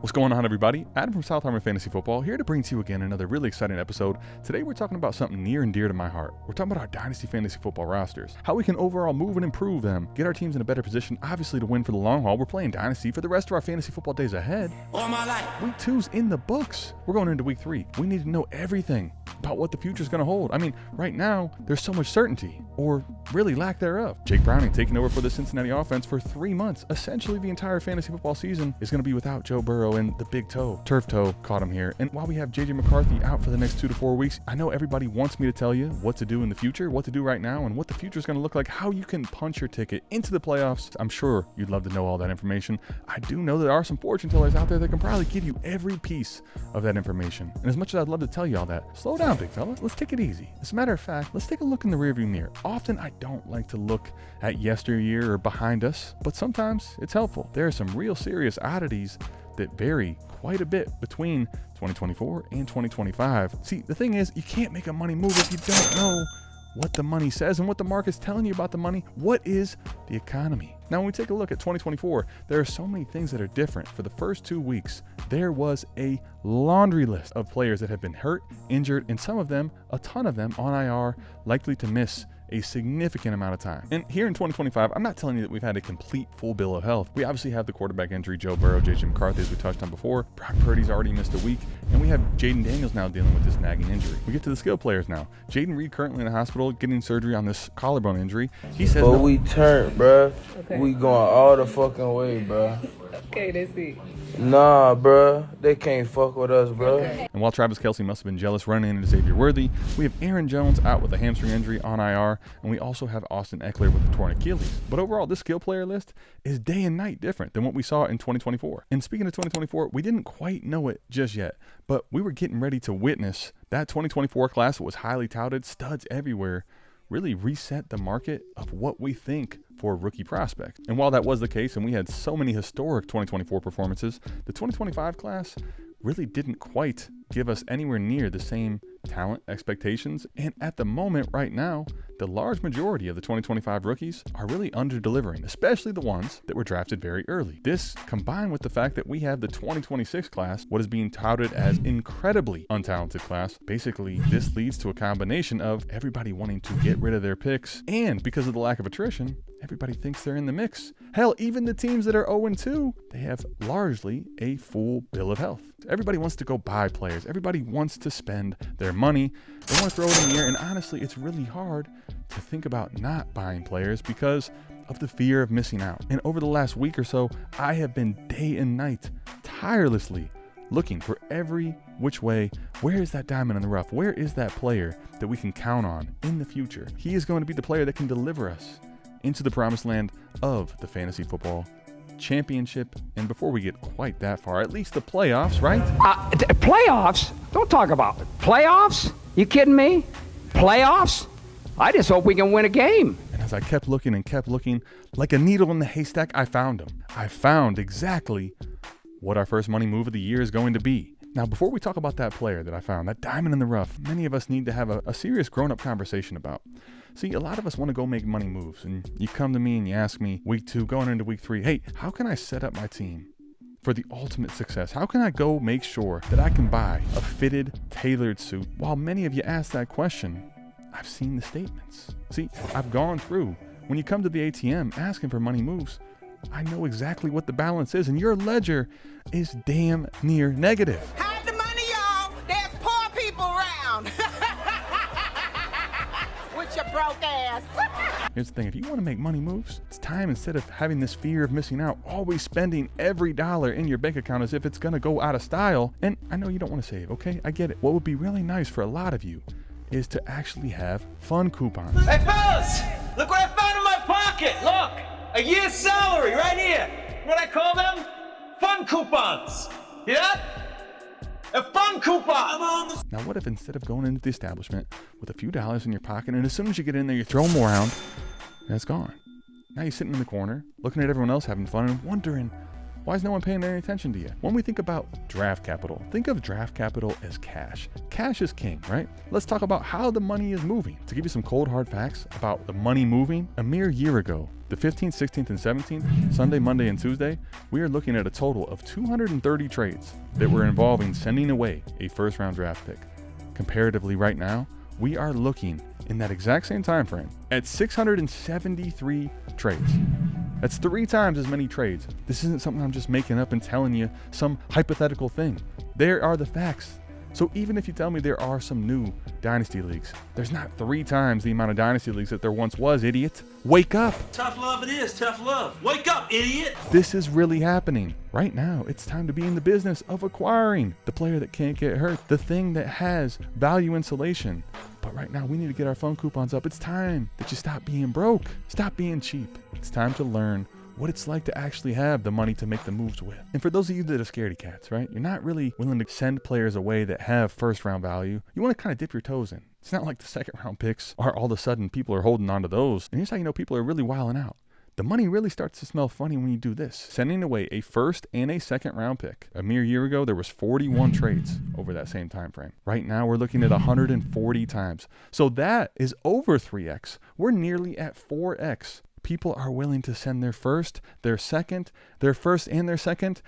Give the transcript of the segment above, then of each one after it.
What's going on, everybody? Adam from South Harmon Fantasy Football here to bring to you again another really exciting episode. Today we're talking about something near and dear to my heart. We're talking about our Dynasty Fantasy Football rosters, how we can overall move and improve them, get our teams in a better position, obviously to win for the long haul. We're playing Dynasty for the rest of our fantasy football days ahead. All my life. Week 2's in the books. We're going into week 3. We need to know everything about what the future is going to hold. I mean, right now, there's so much certainty, or really lack thereof. Jake Browning taking over for the Cincinnati offense for 3 months. Essentially, the entire fantasy football season is going to be without Joe Burrow and the big toe. Turf toe caught him here. And while we have JJ McCarthy out for the next 2 to 4 weeks, I know everybody wants me to tell you what to do in the future, what to do right now, and what the future is going to look like, how you can punch your ticket into the playoffs. I'm sure you'd love to know all that information. I do know there are some fortune tellers out there that can probably give you every piece of that information. And as much as I'd love to tell you all that, slow down, big fella. Let's take it easy. As a matter of fact, let's take a look in the rearview mirror. Often I don't like to look at yesteryear or behind us, but sometimes it's helpful. There are some real serious oddities that vary quite a bit between 2024 and 2025. See, the thing is, you can't make a money move if you don't know what the money says and what the market's telling you about the money. What is the economy? Now, when we take a look at 2024, there are so many things that are different. For the first 2 weeks, there was a laundry list of players that have been hurt, injured, and some of them, a ton of them, on IR, likely to miss a significant amount of time. And here in 2025, I'm not telling you that we've had a complete full bill of health. We obviously have the quarterback injury, Joe Burrow, JJ McCarthy, as we touched on before. Brock Purdy's already missed a week, and we have Jaden Daniels now dealing with this nagging injury. We get to the skill players now. Jaden Reed currently in the hospital getting surgery on this collarbone injury. He says, but we turned, bruh. Okay. We going all the fucking way, bruh. Okay, that's it. Nah, bruh. They can't fuck with us, bruh. Okay. And while Travis Kelce must have been jealous running into Xavier Worthy, we have Aaron Jones out with a hamstring injury on IR, and we also have Austin Eckler with a torn Achilles. But overall, this skill player list is day and night different than what we saw in 2024. And speaking of 2024, we didn't quite know it just yet, but we were getting ready to witness that 2024 class that was highly touted, studs everywhere, really reset the market of what we think for rookie prospects. And while that was the case, and we had so many historic 2024 performances, the 2025 class really didn't quite give us anywhere near the same talent expectations. And at the moment right now, the large majority of the 2025 rookies are really under-delivering, especially the ones that were drafted very early. This, combined with the fact that we have the 2026 class, what is being touted as incredibly untalented class, basically this leads to a combination of everybody wanting to get rid of their picks, and because of the lack of attrition, everybody thinks they're in the mix. Hell, even the teams that are 0-2, they have largely a full bill of health. Everybody wants to go buy players. Everybody wants to spend their money. They want to throw it in the air, and honestly, it's really hard to think about not buying players because of the fear of missing out. And over the last week or so, I have been day and night tirelessly looking for every which way. Where is that diamond in the rough? Where is that player that we can count on in the future? He is going to be the player that can deliver us into the promised land of the fantasy football championship. And before we get quite that far, at least the playoffs, right? Playoffs? Don't talk about it. Playoffs? You kidding me? Playoffs? I just hope we can win a game. And as I kept looking and kept looking, like a needle in the haystack, I found him. I found exactly what our first money move of the year is going to be. Now, before we talk about that player that I found, that diamond in the rough, many of us need to have a serious grown-up conversation about. See, a lot of us want to go make money moves, and you come to me and you ask me, week 2, going into week 3, hey, how can I set up my team for the ultimate success? How can I go make sure that I can buy a fitted, tailored suit? While many of you ask that question, I've seen the statements. See, I've gone through. When you come to the ATM asking for money moves, I know exactly what the balance is, and your ledger is damn near negative. Hide the money, y'all. There's poor people around. With your broke ass. Here's the thing, if you want to make money moves, it's time, instead of having this fear of missing out, always spending every dollar in your bank account as if it's going to go out of style. And I know you don't want to save, okay? I get it. What would be really nice for a lot of you is to actually have fun coupons. Hey, fellas, look what I found in my pocket. Look, a year's salary right here. What I call them? Fun coupons. Yeah? A fun coupon. Now, what if instead of going into the establishment with a few dollars in your pocket, and as soon as you get in there, you throw them around, and it's gone. Now you're sitting in the corner, looking at everyone else having fun and wondering Why is no one paying any attention to you? When we think about draft capital, think of draft capital as cash. Cash is king, right? Let's talk about how the money is moving. To give you some cold hard facts about the money moving, a mere year ago, the 15th, 16th, and 17th, Sunday, Monday, and Tuesday, we are looking at a total of 230 trades that were involving sending away a first-round draft pick. Comparatively right now, we are looking in that exact same time frame at 673 trades. That's 3 times as many trades. This isn't something I'm just making up and telling you some hypothetical thing. There are the facts. So even if you tell me there are some new Dynasty leagues, there's not 3 times the amount of Dynasty leagues that there once was, idiot. Wake up. Tough love it is, tough love. Wake up, idiot. This is really happening. Right now, it's time to be in the business of acquiring the player that can't get hurt, the thing that has value insulation. But right now, we need to get our phone coupons up. It's time that you stop being broke. Stop being cheap. It's time to learn what it's like to actually have the money to make the moves with. And for those of you that are scaredy cats, right? You're not really willing to send players away that have first round value. You want to kind of dip your toes in. It's not like the second round picks are all of a sudden people are holding on to those. And here's how you know people are really wilding out. The money really starts to smell funny when you do this. Sending away a first and a second round pick. A mere year ago, there was 41 trades over that same time frame. Right now, we're looking at 140 times. So that is over 3x. We're nearly at 4x. People are willing to send their first, their second, their first and their second,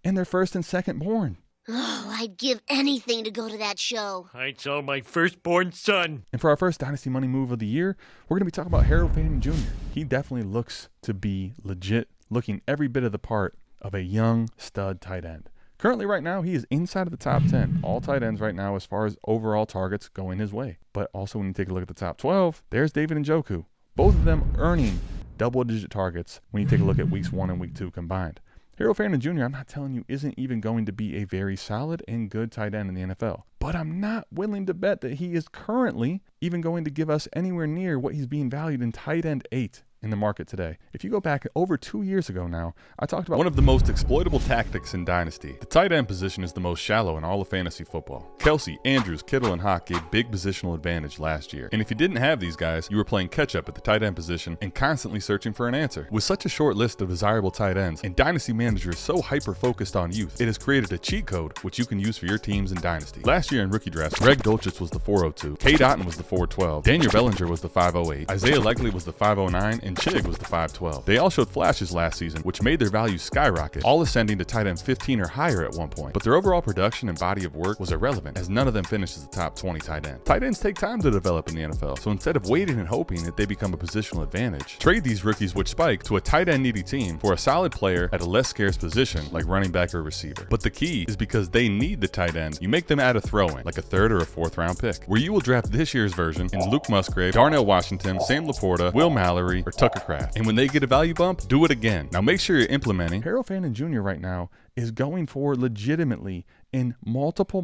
and their first and second born. Oh, I'd give anything to go to that show. I saw my firstborn son. And for our first Dynasty Money move of the year, we're going to be talking about Harold Fannin Jr. He definitely looks to be legit, looking every bit of the part of a young stud tight end. Currently right now, he is inside of the top 10. All tight ends right now as far as overall targets going his way. But also when you take a look at the top 12, there's David Njoku. Both of them earning double-digit targets when you take a look at weeks 1 and week 2 combined. Harold Fannin Jr., I'm not telling you, isn't even going to be a very solid and good tight end in the NFL. But I'm not willing to bet that he is currently even going to give us anywhere near what he's being valued in tight end 8 in the market today. If you go back over 2 years ago now, I talked about one of the most exploitable tactics in Dynasty. The tight end position is the most shallow in all of fantasy football. Kelsey, Andrews, Kittle, and Hawk gave big positional advantage last year. And if you didn't have these guys, you were playing catch up at the tight end position and constantly searching for an answer. With such a short list of desirable tight ends and Dynasty managers so hyper-focused on youth, it has created a cheat code which you can use for your teams in Dynasty. Last year in rookie drafts, Greg Dulcich was the 402, Cade Otton was the 412, Daniel Bellinger was the 508, Isaiah Likely was the 509, and Chig was the 512. They all showed flashes last season, which made their values skyrocket, all ascending to tight end 15 or higher at one point. But their overall production and body of work was irrelevant, as none of them finished as the top 20 tight end. Tight ends take time to develop in the NFL, so instead of waiting and hoping that they become a positional advantage, trade these rookies which spike to a tight end needy team for a solid player at a less scarce position like running back or receiver. But the key is because they need the tight end, you make them add a throw-in, like a 3rd or a 4th round pick, where you will draft this year's version in Luke Musgrave, Darnell Washington, Sam Laporta, Will Mallory, or Tucker Kraft. And when they get a value bump, do it again. Now make sure you're implementing. Harold Fannin Jr. right now is going for legitimately in multiple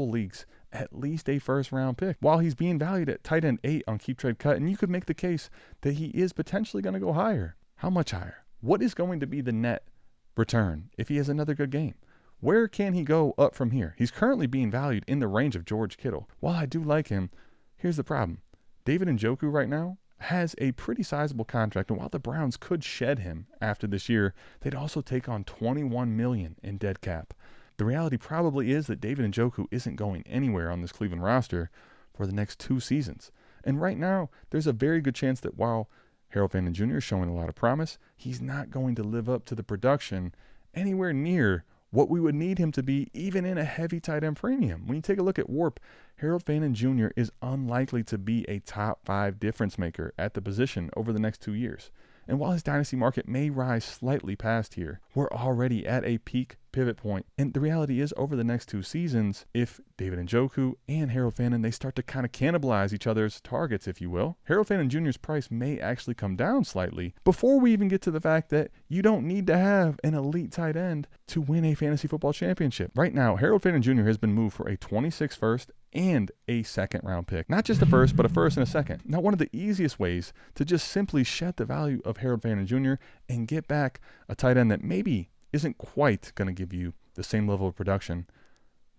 leagues at least a first round pick, while he's being valued at tight end 8 on Keep Trade Cut, and you could make the case that he is potentially going to go higher. How much higher? What is going to be the net return if he has another good game? Where can he go up from here? He's currently being valued in the range of George Kittle. While I do like him, here's the problem. David Njoku right now has a pretty sizable contract, and while the Browns could shed him after this year, they'd also take on $21 million in dead cap. The reality probably is that David Njoku isn't going anywhere on this Cleveland roster for the next 2 seasons. And right now, there's a very good chance that while Harold Fannin Jr. is showing a lot of promise, he's not going to live up to the production anywhere near what we would need him to be, even in a heavy tight end premium. When you take a look at WARP, Harold Fannin Jr. is unlikely to be a top 5 difference maker at the position over the next 2 years. And while his dynasty market may rise slightly past here, we're already at a peak pivot point. And the reality is, over the next 2 seasons, if David Njoku and Harold Fannin, they start to kind of cannibalize each other's targets, if you will, Harold Fannin Jr.'s price may actually come down slightly before we even get to the fact that you don't need to have an elite tight end to win a fantasy football championship. Right now, Harold Fannin Jr. has been moved for a 26th first and a 2nd round pick. Not just a first, but a first and a second. Now, one of the easiest ways to just simply shed the value of Harold Fannin Jr. and get back a tight end that maybe isn't quite going to give you the same level of production,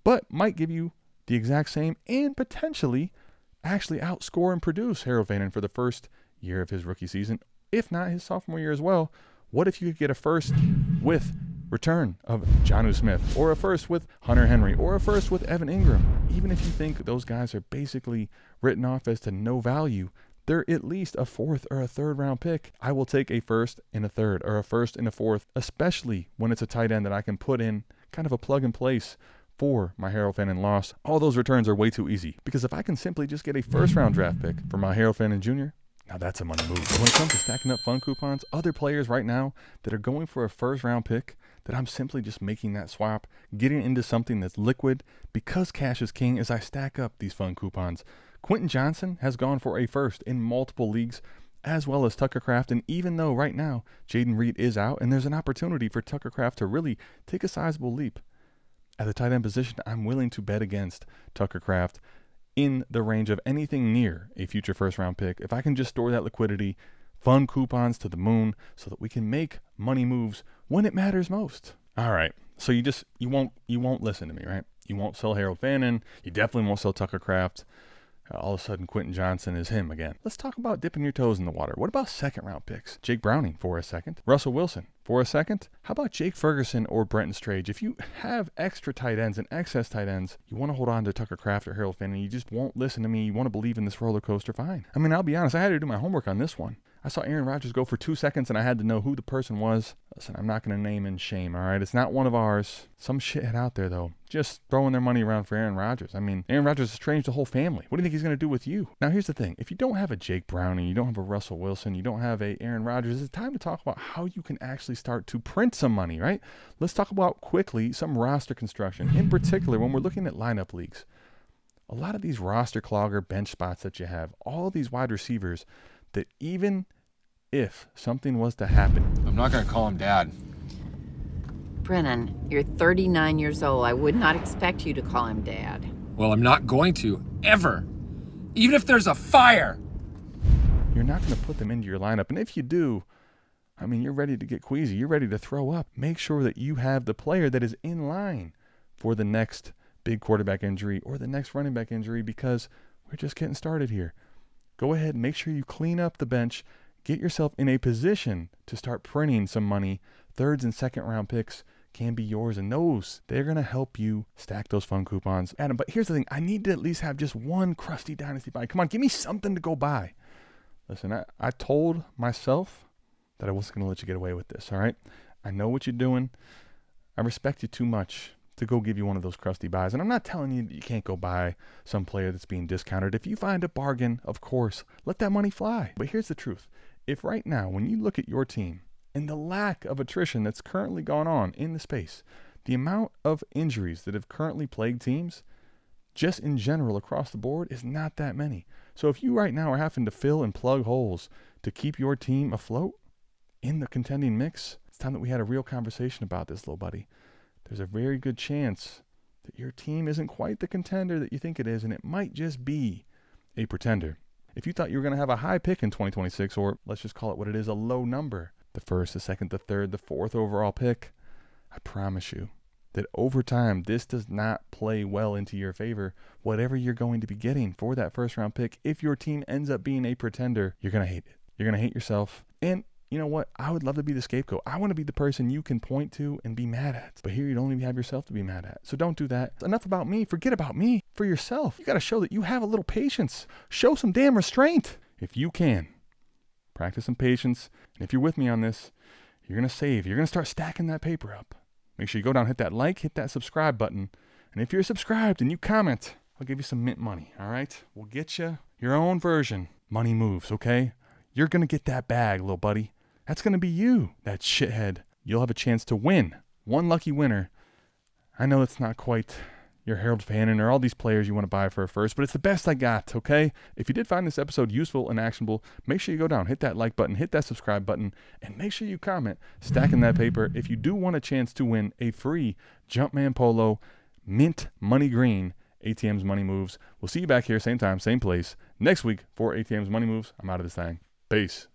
but might give you the exact same and potentially actually outscore and produce Harold Fannin for the first year of his rookie season, if not his sophomore year as well. What if you could get a first with return of Jonnu Smith, or a first with Hunter Henry, or a first with Evan Ingram. Even if you think those guys are basically written off as to no value, they're at least a 4th or a 3rd round pick. I will take a 1st and a 3rd, or a 1st and a 4th, especially when it's a tight end that I can put in kind of a plug and place for my Harold Fannin loss. All those returns are way too easy, because if I can simply just get a 1st round draft pick for my Harold Fannin Jr., now that's a money move. When it comes to stacking up fun coupons, other players right now that are going for a 1st round pick, that I'm simply just making that swap, getting into something that's liquid, because cash is king as I stack up these fun coupons. Quentin Johnson has gone for a 1st in multiple leagues, as well as Tucker Kraft. And even though right now Jaden Reed is out and there's an opportunity for Tucker Kraft to really take a sizable leap at the tight end position, I'm willing to bet against Tucker Kraft in the range of anything near a future 1st round pick. If I can just store that liquidity, fun coupons to the moon, so that we can make money moves when it matters most. All right. So you won't listen to me, right? You won't sell Harold Fannin. You definitely won't sell Tucker Kraft. All of a sudden, Quentin Johnson is him again. Let's talk about dipping your toes in the water. What about 2nd round picks? Jake Browning for a 2nd. Russell Wilson for a 2nd. How about Jake Ferguson or Brenton Strage? If you have extra tight ends and excess tight ends, you want to hold on to Tucker Kraft or Harold Fannin, you just won't listen to me, you want to believe in this roller coaster, fine. I mean, I'll be honest, I had to do my homework on this one. I saw Aaron Rodgers go for 2 seconds and I had to know who the person was. Listen, I'm not going to name and shame, all right? It's not one of ours. Some shithead out there, though, just throwing their money around for Aaron Rodgers. I mean, Aaron Rodgers has changed the whole family. What do you think he's going to do with you? Now, here's the thing. If you don't have a Jake Browning, you don't have a Russell Wilson, you don't have a Aaron Rodgers, it's time to talk about how you can actually start to print some money, right? Let's talk about quickly some roster construction. In particular, when we're looking at lineup leagues, a lot of these roster clogger bench spots that you have, all these wide receivers that even if something was to happen. I'm not going to call him Dad. Brennan, you're 39 years old. I would not expect you to call him Dad. Well, I'm not going to, ever. Even if there's a fire. You're not going to put them into your lineup. And if you do, I mean, you're ready to get queasy. You're ready to throw up. Make sure that you have the player that is in line for the next big quarterback injury or the next running back injury, because we're just getting started here. Go ahead and make sure you clean up the bench. Get yourself in a position to start printing some money. 3rd and 2nd round picks can be yours, and those, they're going to help you stack those fun coupons. Adam, but here's the thing. I need to at least have just one crusty Dynasty buy. Come on, give me something to go buy. Listen, I told myself that I wasn't going to let you get away with this, all right? I know what you're doing. I respect you too much to go give you one of those crusty buys. And I'm not telling you that you can't go buy some player that's being discounted. If you find a bargain, of course, let that money fly. But here's the truth. If right now, when you look at your team and the lack of attrition that's currently gone on in the space, the amount of injuries that have currently plagued teams, just in general across the board, is not that many. So if you right now are having to fill and plug holes to keep your team afloat in the contending mix, it's time that we had a real conversation about this, little buddy. There's a very good chance that your team isn't quite the contender that you think it is, and it might just be a pretender. If you thought you were going to have a high pick in 2026, or let's just call it what it is, a low number, the 1st, the 2nd, the 3rd, the 4th overall pick, I promise you that over time, this does not play well into your favor. Whatever you're going to be getting for that 1st round pick, if your team ends up being a pretender, you're going to hate it. You're going to hate yourself. And you know what? I would love to be the scapegoat. I want to be the person you can point to and be mad at. But here you'd only have yourself to be mad at. So don't do that. Enough about me. Forget about me. For yourself. You got to show that you have a little patience. Show some damn restraint. If you can, practice some patience. And if you're with me on this, you're going to save. You're going to start stacking that paper up. Make sure you go down, hit that like, hit that subscribe button. And if you're subscribed and you comment, I'll give you some mint money. All right? We'll get you your own version. Money moves, okay? You're going to get that bag, little buddy. That's going to be you, that shithead. You'll have a chance to win. One lucky winner. I know it's not quite your Harold Fannin or all these players you want to buy for a 1st, but it's the best I got, okay? If you did find this episode useful and actionable, make sure you go down, hit that like button, hit that subscribe button, and make sure you comment, stacking that paper, if you do want a chance to win a free Jumpman Polo mint money green ATM's Money Moves. We'll see you back here, same time, same place, next week for ATM's Money Moves. I'm out of this thing. Peace.